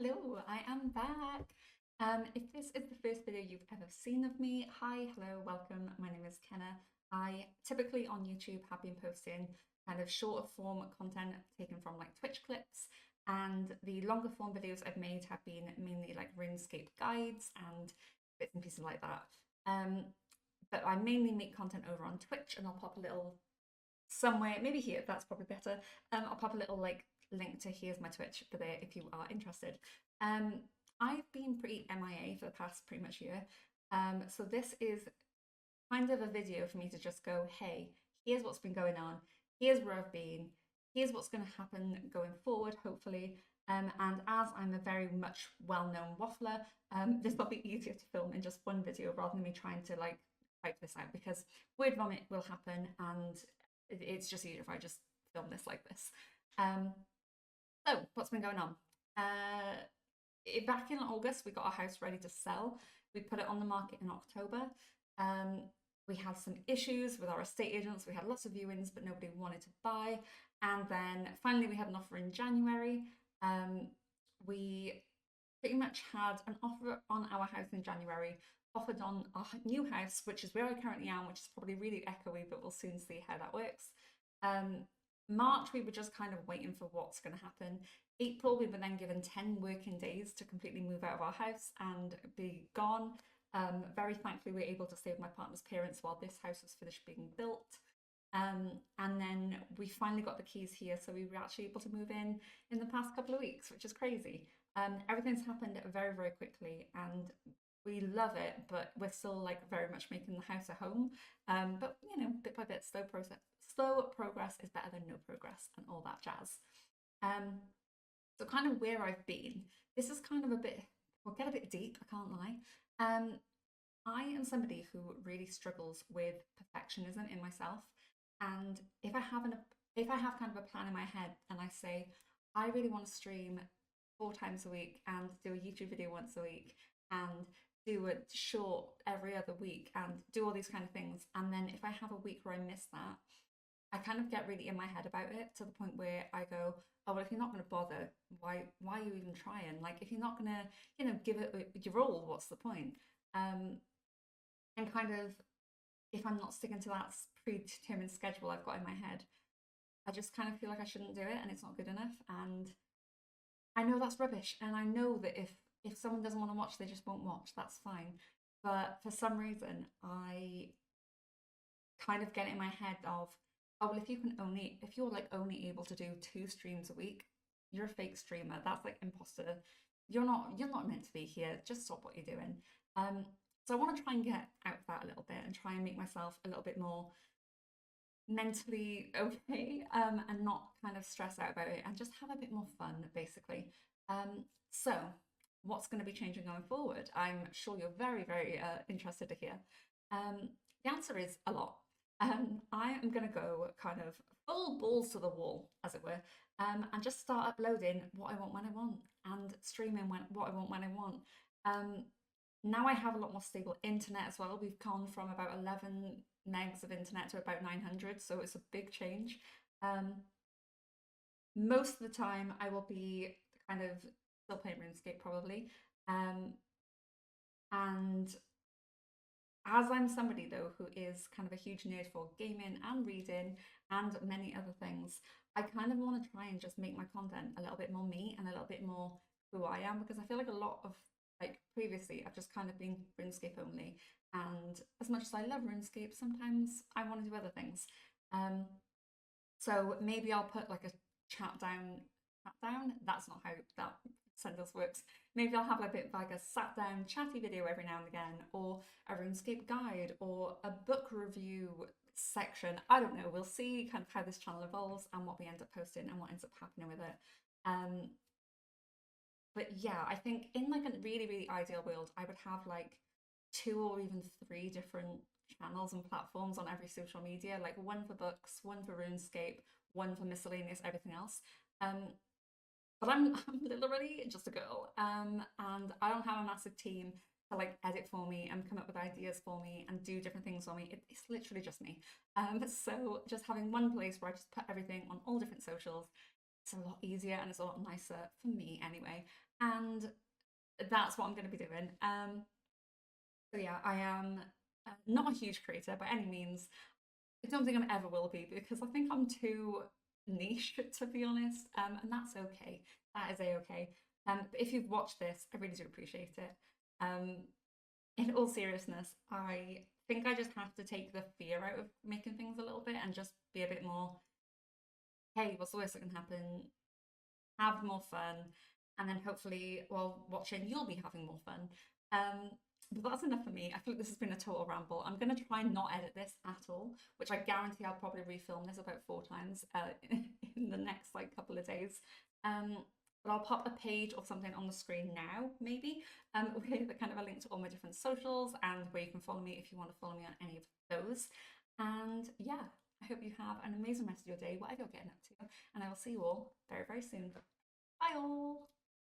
Hello, I am back. If this is the first video you've ever seen of me, hi, hello, welcome. My name is Kenna. I typically on YouTube have been posting kind of shorter form content taken from like Twitch clips, and the longer form videos I've made have been mainly like RuneScape guides and bits and pieces like that. But I mainly make content over on Twitch, and I'll pop a little somewhere, maybe here, that's probably better. I'll pop a little like link to here's my Twitch for there if you are interested. Um, I've been pretty MIA for the past pretty much year. So this is kind of a video for me to just go, hey, here's what's been going on, here's where I've been, here's what's going to happen going forward, hopefully. And as I'm a very much well-known waffler, this will be easier to film in just one video rather than me trying to like type this out, because word vomit will happen and it's just easier if I just film this like this. So what's been going on? Back in August, we got our house ready to sell. We put it on the market in October. We had some issues with our estate agents. We had lots of viewings, but nobody wanted to buy. And then finally we had an offer in January. We pretty much had an offer on our house in January, offered on our new house, which is where I currently am, which is probably really echoey, but we'll soon see how that works. March, we were just kind of waiting for what's going to happen. April, we were then given 10 working days to completely move out of our house and be gone. Very thankfully, we were able to stay with my partner's parents while this house was finished being built. And then we finally got the keys here, so we were actually able to move in the past couple of weeks, which is crazy. Everything's happened very, very quickly, and we love it, but we're still like very much making the house a home. But you know, bit by bit, slow progress is better than no progress, and all that jazz. So kind of where I've been, this is kind of a bit, we'll get a bit deep, I can't lie. I am somebody who really struggles with perfectionism in myself. And if I have kind of a plan in my head and I say, I really want to stream 4 times a week and do a YouTube video once a week and do a short every other week and do all these kind of things. And then if I have a week where I miss that, I kind of get really in my head about it to the point where I go, oh, well, if you're not going to bother, why are you even trying? Like, if you're not going to, give it your all, what's the point? And kind of, if I'm not sticking to that predetermined schedule I've got in my head, I just kind of feel like I shouldn't do it and it's not good enough. And I know that's rubbish. And I know that if someone doesn't want to watch, they just won't watch. That's fine. But for some reason, I kind of get it in my head of, oh, well, if you're like only able to do 2 streams a week, you're a fake streamer. That's like imposter. You're not meant to be here. Just stop what you're doing. So I want to try and get out of that a little bit and try and make myself a little bit more mentally okay, and not kind of stress out about it and just have a bit more fun, basically. So what's going to be changing going forward? I'm sure you're very, very interested to hear. The answer is a lot. I am going to go kind of full balls to the wall, as it were, and just start uploading what I want when I want and streaming what I want when I want. Now I have a lot more stable internet as well. We've gone from about 11 megs of internet to about 900, so it's a big change. Most of the time I will be kind of still playing RuneScape probably. And as I'm somebody though who is kind of a huge nerd for gaming and reading and many other things, I kind of want to try and just make my content a little bit more me and a little bit more who I am, because I feel like a lot of, like previously, I've just kind of been RuneScape only. And as much as I love RuneScape, sometimes I want to do other things. So maybe I'll put like a chat down. That's not how that sentence works. Maybe I'll have a bit like a sat down chatty video every now and again, or a RuneScape guide, or a book review section. I don't know. We'll see kind of how this channel evolves and what we end up posting and what ends up happening with it. But yeah, I think in like a really, really ideal world, I would have like 2 or even 3 different channels and platforms on every social media, like one for books, one for RuneScape, one for miscellaneous everything else. But I'm literally just a girl, and I don't have a massive team to like edit for me and come up with ideas for me and do different things for me. It's literally just me. So just having one place where I just put everything on all different socials, it's a lot easier and it's a lot nicer for me anyway. And that's what I'm going to be doing. So yeah, I am not a huge creator by any means. I don't think I ever will be because I think I'm too niche, to be honest, and that's okay. That is a-okay. But if you've watched this, I really do appreciate it. Um, in all seriousness, I think I just have to take the fear out of making things a little bit and just be a bit more, hey, what's the worst that can happen? Have more fun, and then hopefully while watching, you'll be having more fun. Um, but that's enough for me. I feel like this has been a total ramble. I'm going to try and not edit this at all, which I guarantee I'll probably refilm this about 4 times in the next like couple of days. Um, but I'll pop a page or something on the screen now, maybe, with a kind of a link to all my different socials and where you can follow me if you want to follow me on any of those. And yeah, I hope you have an amazing rest of your day, whatever you're getting up to, and I will see you all very, very soon. Bye all!